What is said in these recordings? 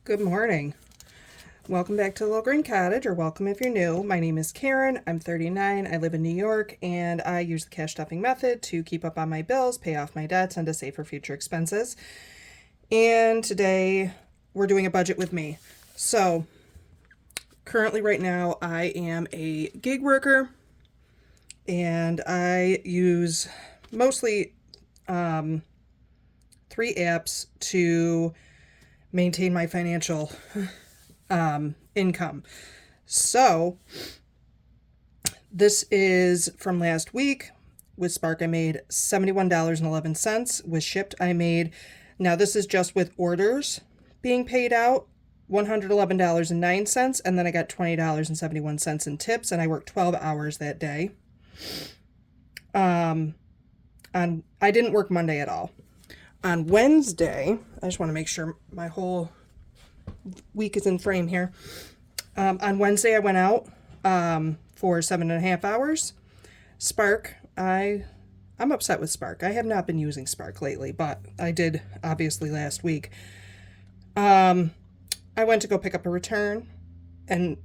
Good morning. Welcome back to the Little Green Cottage, or welcome if you're new. My name is Karen. I'm 39. I live in New York, and I use the cash stuffing method to keep up on my bills, pay off my debts, and to save for future expenses. And today we're doing a budget with me. So currently right now I am a gig worker, and I use mostly 3 apps to maintain my financial income. So this is from last week. With Spark I made $71.11. With Shipt I made, now this is just with orders being paid out, $111.09, and then I got $20.71 in tips, and I worked 12 hours that day. I didn't work Monday at all. On Wednesday, I just want to make sure my whole week is in frame here. On Wednesday, I went out for 7.5 hours. Spark, I'm upset with Spark. I have not been using Spark lately, but I did obviously last week. I went to go pick up a return, and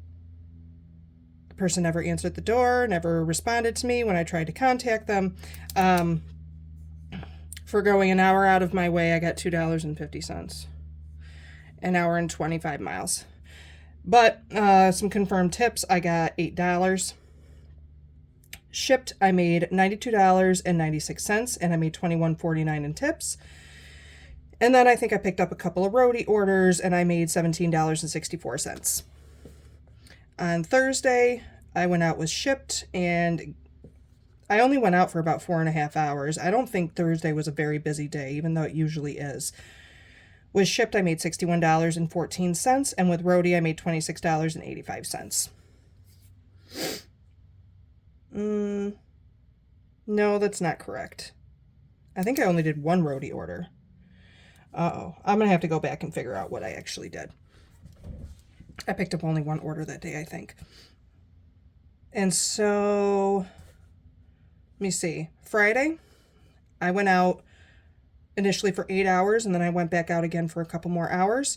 the person never answered the door, never responded to me when I tried to contact them. For going an hour out of my way, I got $2.50. An hour and 25 miles. But some confirmed tips, I got $8. Shipt, I made $92.96, and I made $21.49 in tips. And then I think I picked up a couple of roadie orders, and I made $17.64. On Thursday, I went out with Shipt, and I only went out for about 4.5 hours. I don't think Thursday was a very busy day, even though it usually is. With Shipt, I made $61.14, and with roadie, I made $26.85. No, that's not correct. I think I only did one roadie order. Uh-oh. I'm going to have to go back and figure out what I actually did. I picked up only one order that day, I think. And so, let me see. Friday, I went out initially for 8 hours, and then I went back out again for a couple more hours.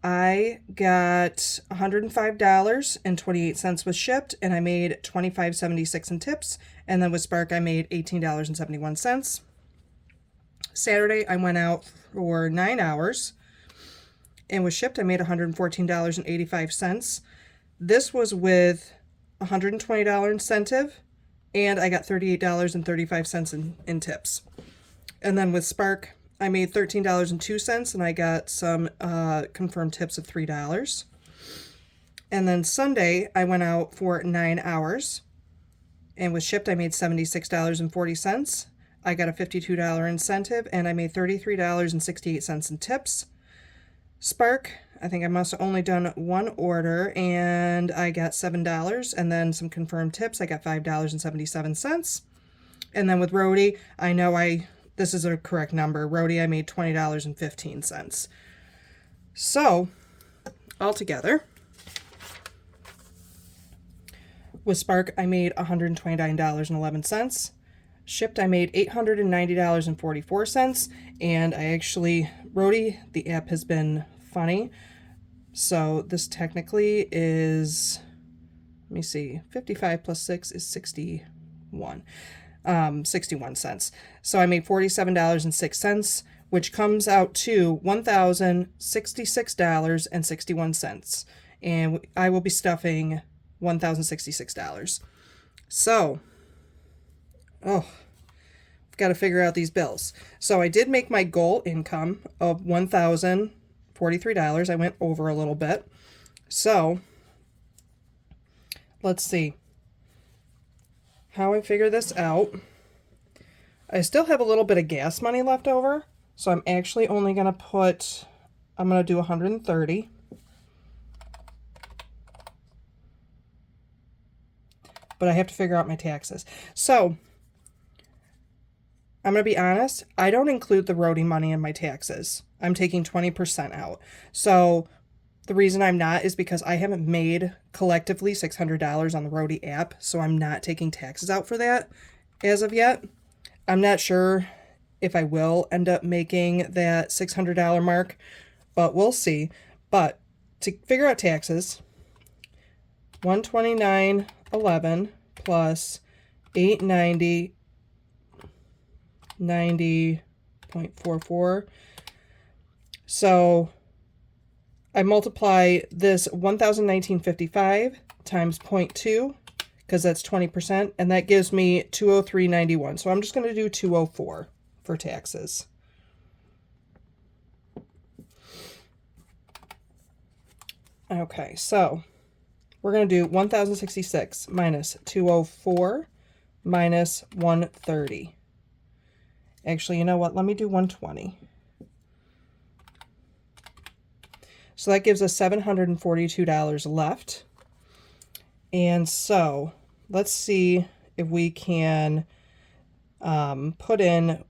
I got $105.28 with Shipt, and I made $25.76 in tips. And then with Spark, I made $18.71. Saturday, I went out for 9 hours, and with Shipt, I made $114.85. This was with a $120 incentive, and I got $38.35 in tips. And then with Spark, I made $13.02, and I got some confirmed tips of $3. And then Sunday, I went out for 9 hours, and with Shipt, I made $76.40. I got a $52 incentive, and I made $33.68 in tips. Spark, I think I must have only done one order, and I got $7, and then some confirmed tips. I got $5.77. And then with roadie, I know this is a correct number. Roadie, I made $20.15. So, altogether, with Spark, I made $129.11. Shipt, I made $890.44. And I actually, roadie, the app has been funny. So this technically is, let me see, 55 plus 6 is 61. 61 cents. So I made $47.06, which comes out to $1,066.61. And I will be stuffing $1,066. So, I've got to figure out these bills. So I did make my goal income of $1,043. I went over a little bit. So, let's see how I figure this out. I still have a little bit of gas money left over, so I'm actually only going to I'm going to do 130. But I have to figure out my taxes. So, I'm going to be honest, I don't include the roadie money in my taxes. I'm taking 20% out. So, the reason I'm not is because I haven't made collectively $600 on the roadie app, so I'm not taking taxes out for that as of yet. I'm not sure if I will end up making that $600 mark, but we'll see. But to figure out taxes, 129.11 plus 890.90.44. So I multiply this 1,019.55 times 0.2, because that's 20%, and that gives me 203.91. So I'm just going to do 204 for taxes. Okay, so we're going to do 1,066 minus 204 minus 130. Actually, you know what? Let me do 120. So that gives us $742 left. And so let's see if we can put in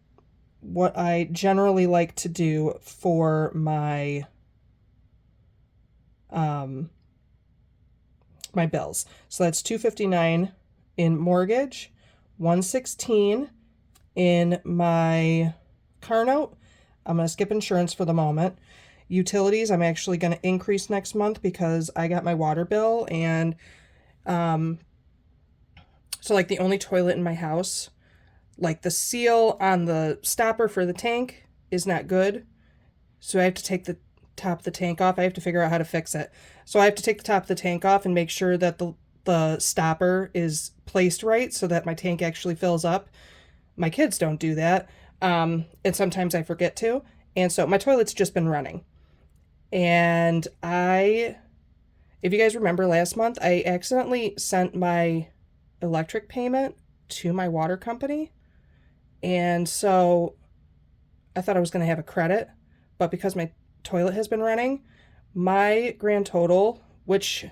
what I generally like to do for my my bills. So that's $259 in mortgage, $116 in my car note. I'm going to skip insurance for the moment. Utilities, I'm actually going to increase next month because I got my water bill, and so like the only toilet in my house, like the seal on the stopper for the tank is not good. So I have to take the top of the tank off. I have to figure out how to fix it. So I have to take the top of the tank off and make sure that the stopper is placed right so that my tank actually fills up. My kids don't do that. And sometimes I forget to. And so my toilet's just been running. And if you guys remember last month, I accidentally sent my electric payment to my water company. And so I thought I was going to have a credit, but because my toilet has been running, my grand total, which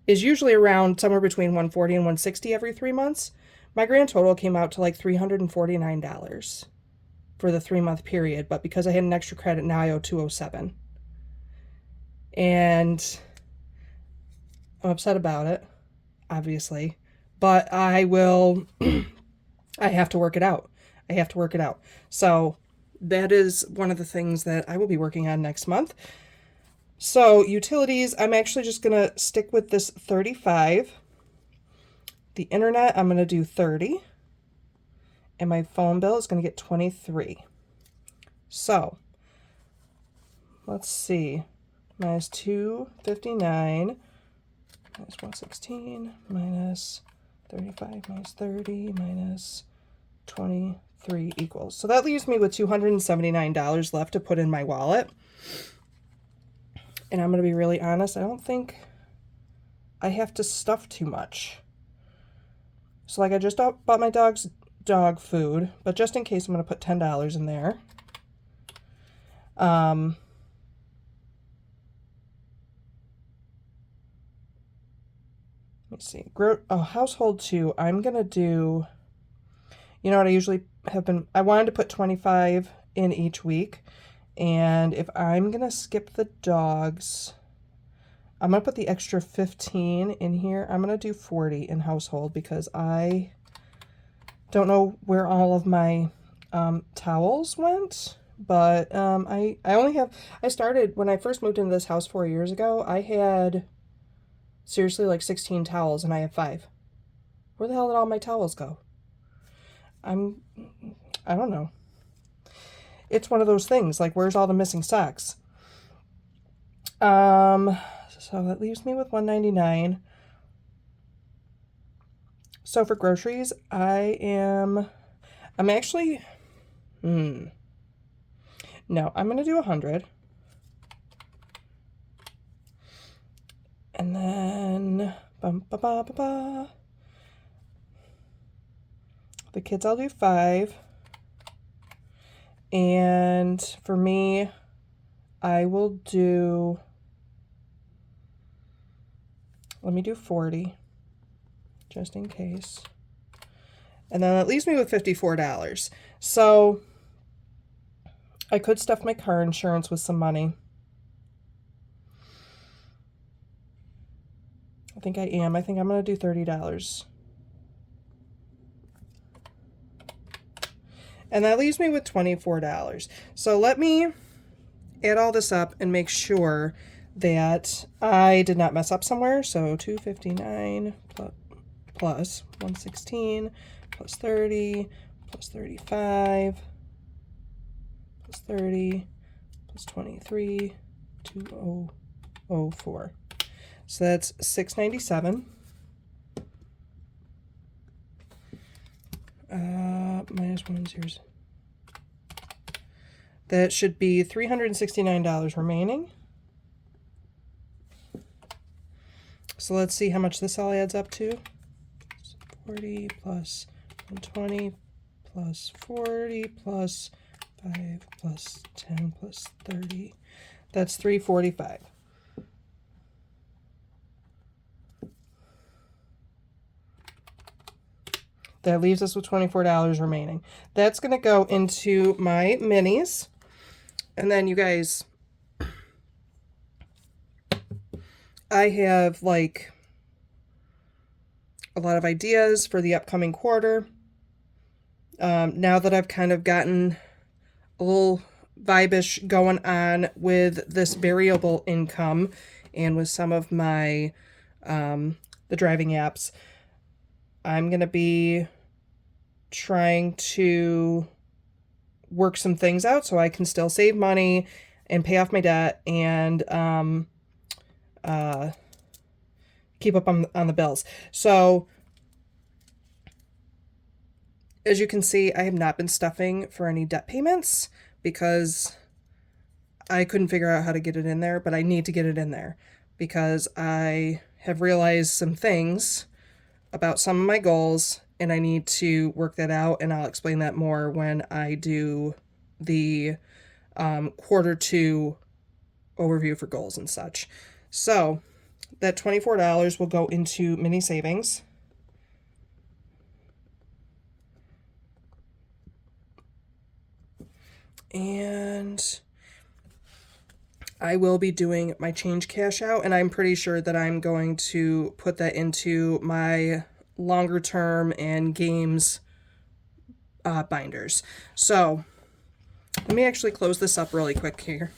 is usually around somewhere between 140 and 160 every 3 months, my grand total came out to like $349 for the 3-month period. But because I had an extra credit, now I owe $207. And I'm upset about it, obviously, but I will, I have to work it out. I have to work it out. So that is one of the things that I will be working on next month. So utilities, I'm actually just going to stick with this 35. The internet, I'm going to do 30. And my phone bill is going to get 23. So let's see. Minus 259 minus 116 minus 35 minus 30 minus 23 equals. So that leaves me with $279 left to put in my wallet. And I'm going to be really honest, I don't think I have to stuff too much. So like I just bought my dog's dog food, but just in case I'm going to put $10 in there. Let me see. Household 2, I'm going to do, you know what, I usually I wanted to put 25 in each week. And if I'm going to skip the dogs, I'm going to put the extra 15 in here. I'm going to do 40 in household because I don't know where all of my towels went. But I started, when I first moved into this house 4 years ago, I had seriously like 16 towels and I have 5. Where the hell did all my towels go? I don't know. It's one of those things, like where's all the missing socks? So that leaves me with $199. So for groceries, I'm actually, no, I'm going to do 100. And then, the kids I'll do 5. And for me, I will do, let me do 40, just in case. And then that leaves me with $54. So I could stuff my car insurance with some money. I think I am. I think I'm going to do $30. And that leaves me with $24. So let me add all this up and make sure that I did not mess up somewhere. So 259 plus 116 plus 30 plus 35 plus 30 plus 23, 2004. So that's 697. Minus 1 zeros. That should be $369 remaining. So let's see how much this all adds up to. 40 plus 120 plus 40 plus 5 plus 10 plus 30. That's $345. That leaves us with $24 remaining. That's going to go into my minis. And then you guys, I have like a lot of ideas for the upcoming quarter. Now that I've kind of gotten a little vibe-ish going on with this variable income and with some of my, the driving apps, I'm going to be trying to work some things out so I can still save money and pay off my debt and keep up on the bills. So as you can see, I have not been stuffing for any debt payments because I couldn't figure out how to get it in there, but I need to get it in there because I have realized some things about some of my goals and I need to work that out, and I'll explain that more when I do the quarter two overview for goals and such. So that $24 will go into mini savings. And I will be doing my change cash out, and I'm pretty sure that I'm going to put that into my longer term and games binders. So let me actually close this up really quick here.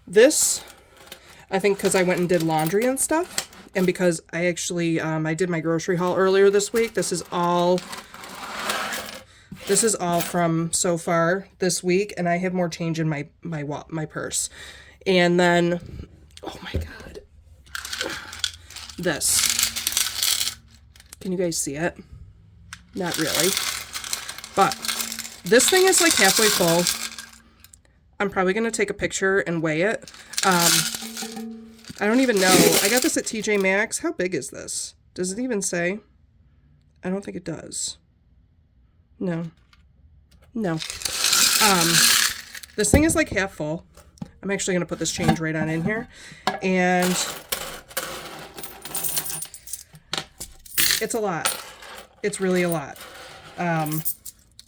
This, I think because I went and did laundry and stuff, and because I actually, I did my grocery haul earlier this week. This is all from so far this week, and I have more change in my purse. And then, oh my God, this. Can you guys see it? Not really. But this thing is like halfway full. I'm probably going to take a picture and weigh it. I don't even know. I got this at TJ Maxx. How big is this? Does it even say? I don't think it does. No. This thing is like half full. I'm actually going to put this change right on in here. And it's a lot. It's really a lot.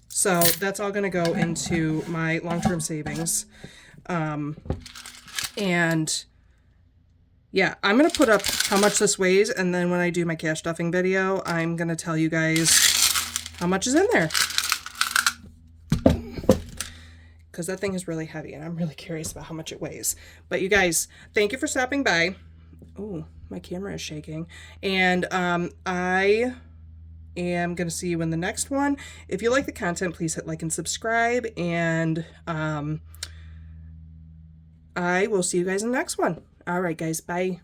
So that's all going to go into my long-term savings. And yeah, I'm going to put up how much this weighs, and then when I do my cash stuffing video, I'm going to tell you guys how much is in there. Because that thing is really heavy, and I'm really curious about how much it weighs. But you guys, thank you for stopping by. Oh, my camera is shaking. And I am going to see you in the next one. If you like the content, please hit like and subscribe. And I will see you guys in the next one. All right, guys. Bye.